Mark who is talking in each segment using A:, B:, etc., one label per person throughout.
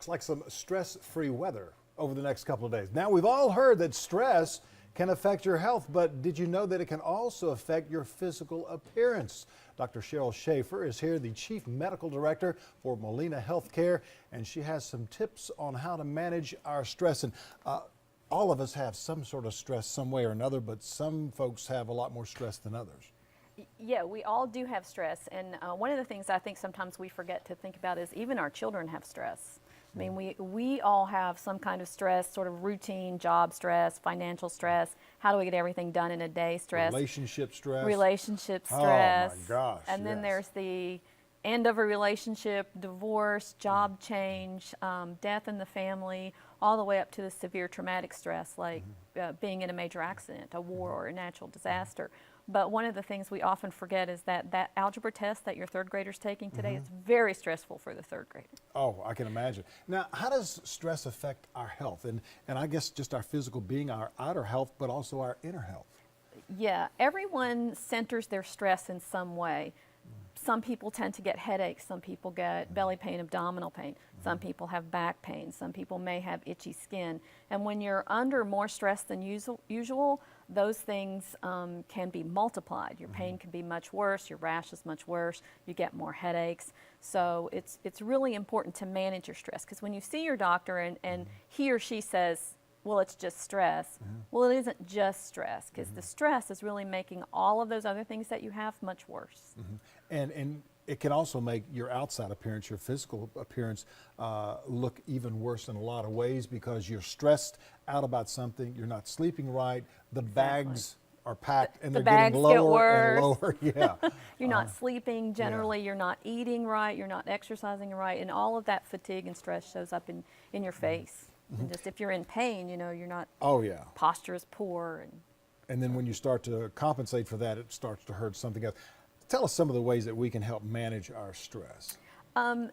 A: looks like some stress-free weather over the next couple of days. Now, we've all heard that stress can affect your health, but did you know that it can also affect your physical appearance? Dr. Cheryl Schaefer is here, the Chief Medical Director for Molina Healthcare, and she has some tips on how to manage our stress. And all of us have some sort of stress some way or another, but some folks have a lot more stress than others.
B: Yeah, we all do have stress, and one of the things I think sometimes we forget to think about is even our children have stress. I mean, we all have some kind of stress, sort of routine, job stress, financial stress, how do we get everything done in a day stress.
A: Relationship stress.
B: Relationship stress.
A: Oh my gosh,
B: and then
A: yes.
B: there's the end of a relationship, divorce, job change, death in the family, all the way up to the severe traumatic stress like being in a major accident, a war or a natural disaster. But one of the things we often forget is that algebra test that your third grader's taking today is very stressful for the third grader.
A: Oh, I can imagine. Now, how does stress affect our health? And I guess just our physical being, our outer health, but also our inner health.
B: Yeah, everyone centers their stress in some way. Some people tend to get headaches, some people get belly pain, abdominal pain, some people have back pain, some people may have itchy skin. And when you're under more stress than usual, those things can be multiplied. Your pain can be much worse, your rash is much worse, you get more headaches. So it's really important to manage your stress, because when you see your doctor and he or she says, well, it's just stress. Well, it isn't just stress, because the stress is really making all of those other things that you have much worse.
A: And it can also make your outside appearance, your physical appearance, look even worse in a lot of ways, because you're stressed out about something, you're not sleeping right, the bags are packed and
B: The
A: they're getting
B: bags get
A: lower and
B: worse.
A: lower. Yeah.
B: You're not sleeping generally, you're not eating right, you're not exercising right, and all of that fatigue and stress shows up in your face. And just if you're in pain, you know, you're not,
A: Oh yeah.
B: posture is poor.
A: And then when you start to compensate for that, it starts to hurt something else. Tell us some of the ways that we can help manage our stress.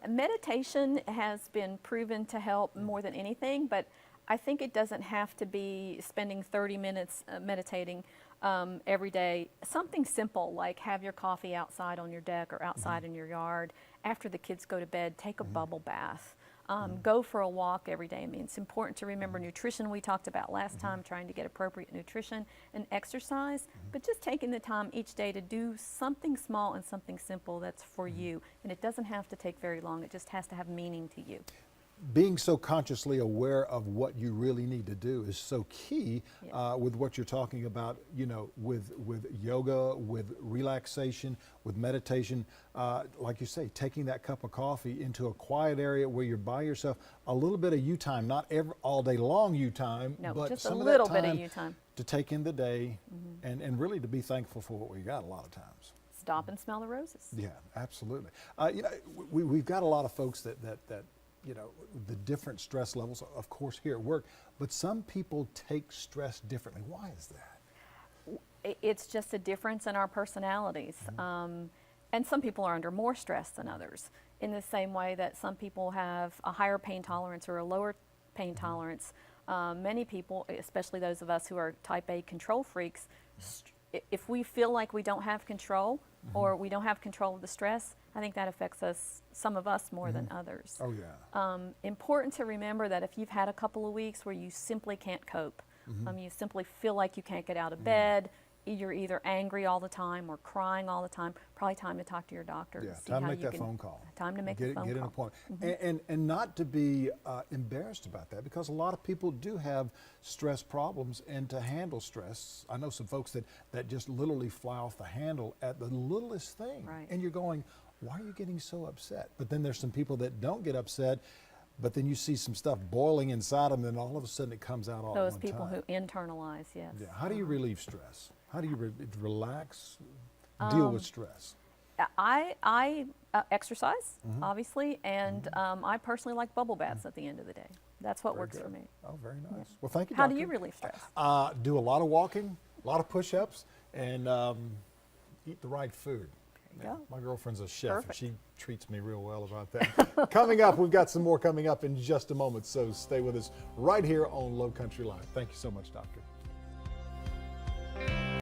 B: Meditation has been proven to help more than anything, but I think it doesn't have to be spending 30 minutes meditating every day. Something simple like have your coffee outside on your deck or outside in your yard. After the kids go to bed, take a bubble bath. Go for a walk every day. I mean, it's important to remember nutrition. We talked about last time, trying to get appropriate nutrition and exercise, but just taking the time each day to do something small and something simple that's for you. And it doesn't have to take very long. It just has to have meaning to you.
A: Being so consciously aware of what you really need to do is so key with what you're talking about, you know, with yoga, with relaxation, with meditation. Like you say, taking that cup of coffee into a quiet area where you're by yourself, a little bit of you time, not all day long you time,
B: No,
A: but
B: just
A: some
B: a
A: of
B: little
A: that
B: bit
A: time
B: of you time.
A: to take in the day and really to be thankful for what we got a lot of times.
B: Stop and smell the roses.
A: Yeah, absolutely. You know, we've got a lot of folks that you know, the different stress levels, of course, here at work, but some people take stress differently. Why is that?
B: It's just a difference in our personalities. And some people are under more stress than others, in the same way that some people have a higher pain tolerance or a lower pain tolerance. Many people, especially those of us who are type A control freaks, if we feel like we don't have control or we don't have control of the stress, I think that affects us, some of us more than others.
A: Oh yeah.
B: Important to remember that if you've had a couple of weeks where you simply can't cope, you simply feel like you can't get out of bed, you're either angry all the time or crying all the time, probably time to talk to your doctor.
A: Yeah,
B: See
A: time to
B: how
A: make
B: you
A: that
B: can,
A: phone call.
B: Time to make the phone call.
A: Get an appointment. And not to be embarrassed about that, because a lot of people do have stress problems, and to handle stress, I know some folks that just literally fly off the handle at the littlest thing.
B: Right.
A: And you're going, why are you getting so upset? But then there's some people that don't get upset, but then you see some stuff boiling inside them, and all of a sudden it comes out all at one time.
B: Those people who internalize, yes.
A: Yeah. How do you relieve stress? How do you relax, deal with stress?
B: I exercise, obviously, and I personally like bubble baths at the end of the day. That's what works for me.
A: Oh, very nice. Well, thank you,
B: How
A: Doctor.
B: do you relieve stress?
A: Do a lot of walking, a lot of push-ups, and eat the right food.
B: There you go.
A: My girlfriend's a chef,
B: Perfect.
A: and she treats me real well about that. Coming up, we've got some more coming up in just a moment, so stay with us right here on Low Country Live. Thank you so much, Doctor.